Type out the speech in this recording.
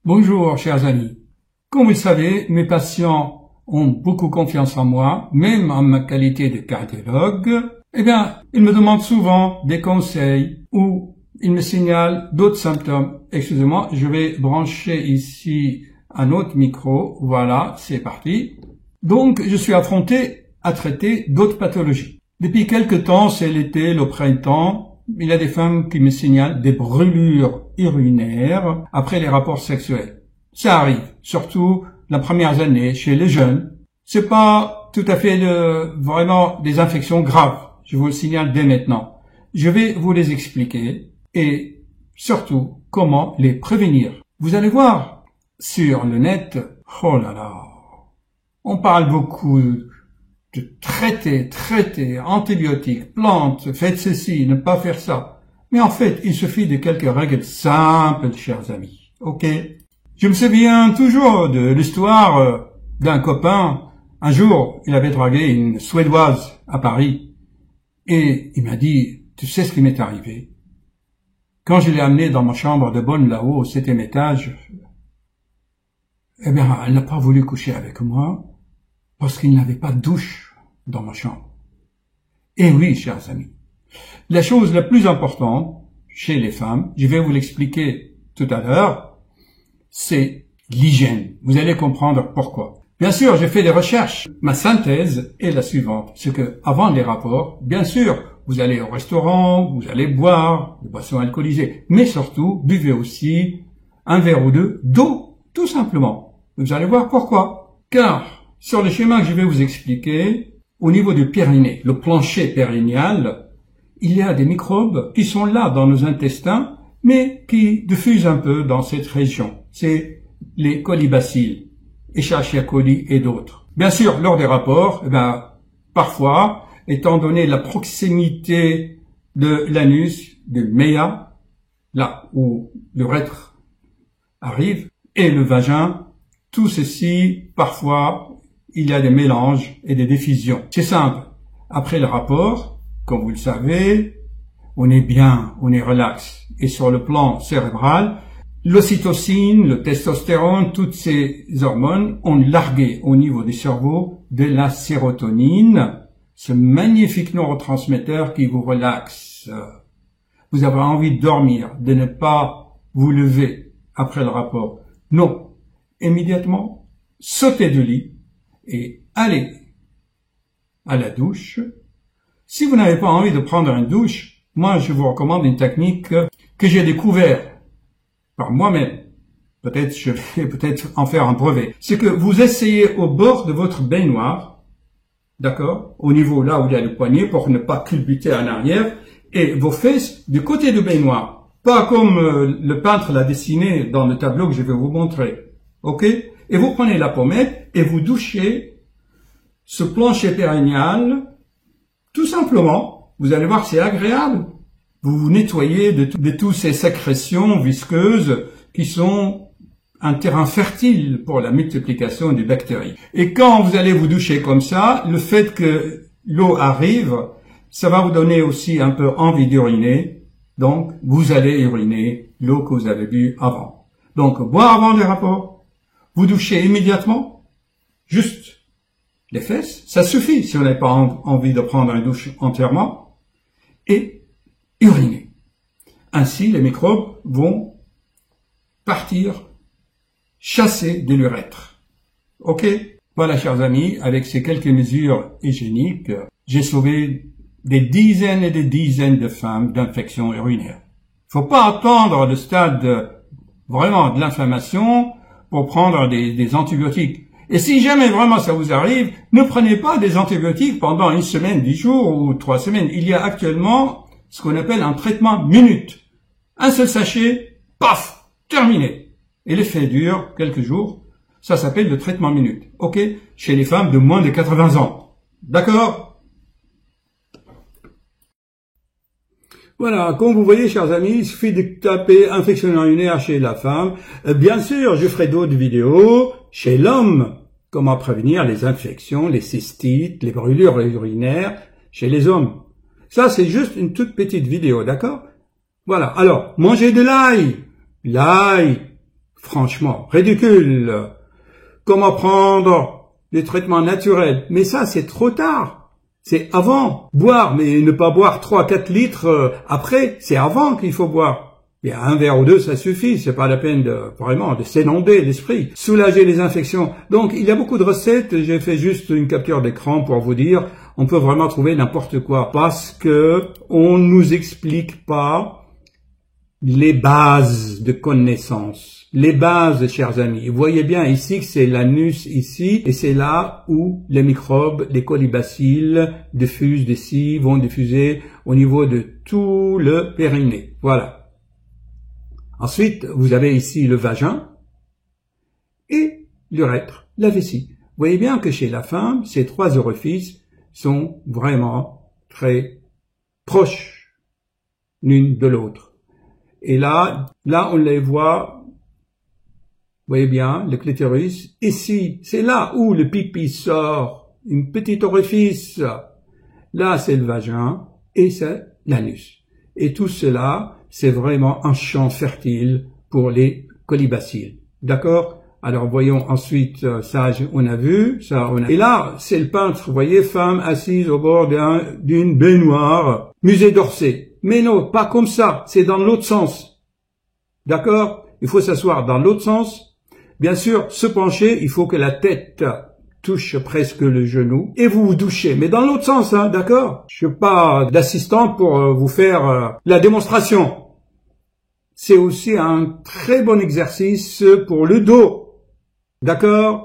Bonjour, chers amis. Comme vous le savez, mes patients ont beaucoup confiance en moi, même en ma qualité de cardiologue. Eh bien, ils me demandent souvent des conseils ou ils me signalent d'autres symptômes. Excusez-moi, je vais brancher ici un autre micro. Voilà, c'est parti. Donc, je suis affronté à traiter d'autres pathologies. Depuis quelque temps, c'est l'été, le printemps, il y a des femmes qui me signalent des brûlures urinaires après les rapports sexuels. Ça arrive, surtout la première année chez les jeunes. C'est pas tout à fait vraiment des infections graves. Je vous le signale dès maintenant. Je vais vous les expliquer et surtout comment les prévenir. Vous allez voir sur le net, oh là là, on parle beaucoup de traiter, antibiotiques, plantes, faites ceci, ne pas faire ça. Mais en fait, il suffit de quelques règles simples, chers amis. Ok? Je me souviens toujours de l'histoire d'un copain. Un jour, il avait dragué une Suédoise à Paris. Et il m'a dit, tu sais ce qui m'est arrivé? Quand je l'ai amenée dans ma chambre de bonne là-haut, au 7e étage, eh bien, elle n'a pas voulu coucher avec moi parce qu'il n'avait pas de douche dans ma chambre. Et oui, chers amis, la chose la plus importante chez les femmes, je vais vous l'expliquer tout à l'heure, c'est l'hygiène. Vous allez comprendre pourquoi. Bien sûr, j'ai fait des recherches. Ma synthèse est la suivante. C'est que, avant les rapports, bien sûr, vous allez au restaurant, vous allez boire des boissons alcoolisées. Mais surtout, buvez aussi un verre ou deux d'eau, tout simplement. Vous allez voir pourquoi. Car, sur le schéma que je vais vous expliquer, au niveau du périnée, le plancher périnéal, il y a des microbes qui sont là dans nos intestins, mais qui diffusent un peu dans cette région. C'est les colibacilles, Escherichia coli et d'autres. Bien sûr, lors des rapports, parfois, étant donné la proximité de l'anus, de méa, là où l'urètre arrive, et le vagin, tout ceci, parfois, il y a des mélanges et des diffusions. C'est simple. Après le rapport, comme vous le savez, on est bien, on est relax. Et sur le plan cérébral, l'ocytocine, le testostérone, toutes ces hormones ont largué au niveau du cerveau de la sérotonine, ce magnifique neurotransmetteur qui vous relaxe. Vous avez envie de dormir, de ne pas vous lever après le rapport. Non. Immédiatement, sautez du lit et allez à la douche. Si vous n'avez pas envie de prendre une douche, moi je vous recommande une technique que j'ai découverte par moi-même. Peut-être je vais en faire un brevet. C'est que vous essayez au bord de votre baignoire, d'accord, au niveau là où il y a le poignet pour ne pas culbuter en arrière, et vos fesses du côté du baignoire. Pas comme le peintre l'a dessiné dans le tableau que je vais vous montrer. Ok? Et vous prenez la pommette et vous douchez ce plancher périnéal. Tout simplement, vous allez voir, c'est agréable. Vous vous nettoyez de toutes ces sécrétions visqueuses qui sont un terrain fertile pour la multiplication des bactéries. Et quand vous allez vous doucher comme ça, le fait que l'eau arrive, ça va vous donner aussi un peu envie d'uriner. Donc, vous allez uriner l'eau que vous avez bu avant. Donc, boire avant les rapports. Vous douchez immédiatement, juste les fesses, ça suffit si on n'a pas envie de prendre une douche entièrement, et uriner. Ainsi, les microbes vont partir chasser de l'urètre. Ok? Voilà, chers amis, avec ces quelques mesures hygiéniques, j'ai sauvé des dizaines et des dizaines de femmes d'infections urinaires. Il ne faut pas attendre le stade vraiment de l'inflammation pour prendre des antibiotiques. Et si jamais vraiment ça vous arrive, ne prenez pas des antibiotiques pendant 1 semaine, 10 jours ou 3 semaines. Il y a actuellement ce qu'on appelle un traitement minute. Un seul sachet, paf, terminé. Et l'effet dure quelques jours. Ça s'appelle le traitement minute. Ok? Chez les femmes de moins de 80 ans. D'accord? Voilà, comme vous voyez, chers amis, il suffit de taper infection urinaire chez la femme. Bien sûr, je ferai d'autres vidéos chez l'homme. Comment prévenir les infections, les cystites, les brûlures urinaires chez les hommes. Ça, c'est juste une toute petite vidéo, d'accord? Voilà. Alors, mangez de l'ail. L'ail, Franchement, ridicule. Comment prendre les traitements naturels? Mais ça, c'est trop tard. C'est avant. Boire, mais ne pas boire 3-4 litres après, c'est avant qu'il faut boire. Et un verre ou deux, ça suffit. C'est pas la peine vraiment de s'inonder l'esprit. Soulager les infections. Donc, il y a beaucoup de recettes. J'ai fait juste une capture d'écran pour vous dire, on peut vraiment trouver n'importe quoi. Parce que on nous explique pas les bases de connaissances. Les bases, chers amis. Vous voyez bien ici que c'est l'anus ici, et c'est là où les microbes, les colibacilles diffusent d'ici, vont diffuser au niveau de tout le périnée. Voilà. Ensuite, vous avez ici le vagin et l'urètre, la vessie. Vous voyez bien que chez la femme, ces trois orifices sont vraiment très proches l'une de l'autre. Et là, on les voit, vous voyez bien, le clitoris. Ici, c'est là où le pipi sort, une petite orifice. Là, c'est le vagin et c'est l'anus. Et tout cela, c'est vraiment un champ fertile pour les colibacilles. D'accord? Alors, voyons ensuite, ça, on a vu, ça, on a... Et là, c'est le peintre, vous voyez, femme assise au bord d'une baignoire, musée d'Orsay. Mais non, pas comme ça, c'est dans l'autre sens. D'accord? Il faut s'asseoir dans l'autre sens. Bien sûr, se pencher, il faut que la tête touche presque le genou, et vous vous douchez, mais dans l'autre sens, hein, d'accord? Je suis pas d'assistant pour vous faire la démonstration. C'est aussi un très bon exercice pour le dos, d'accord?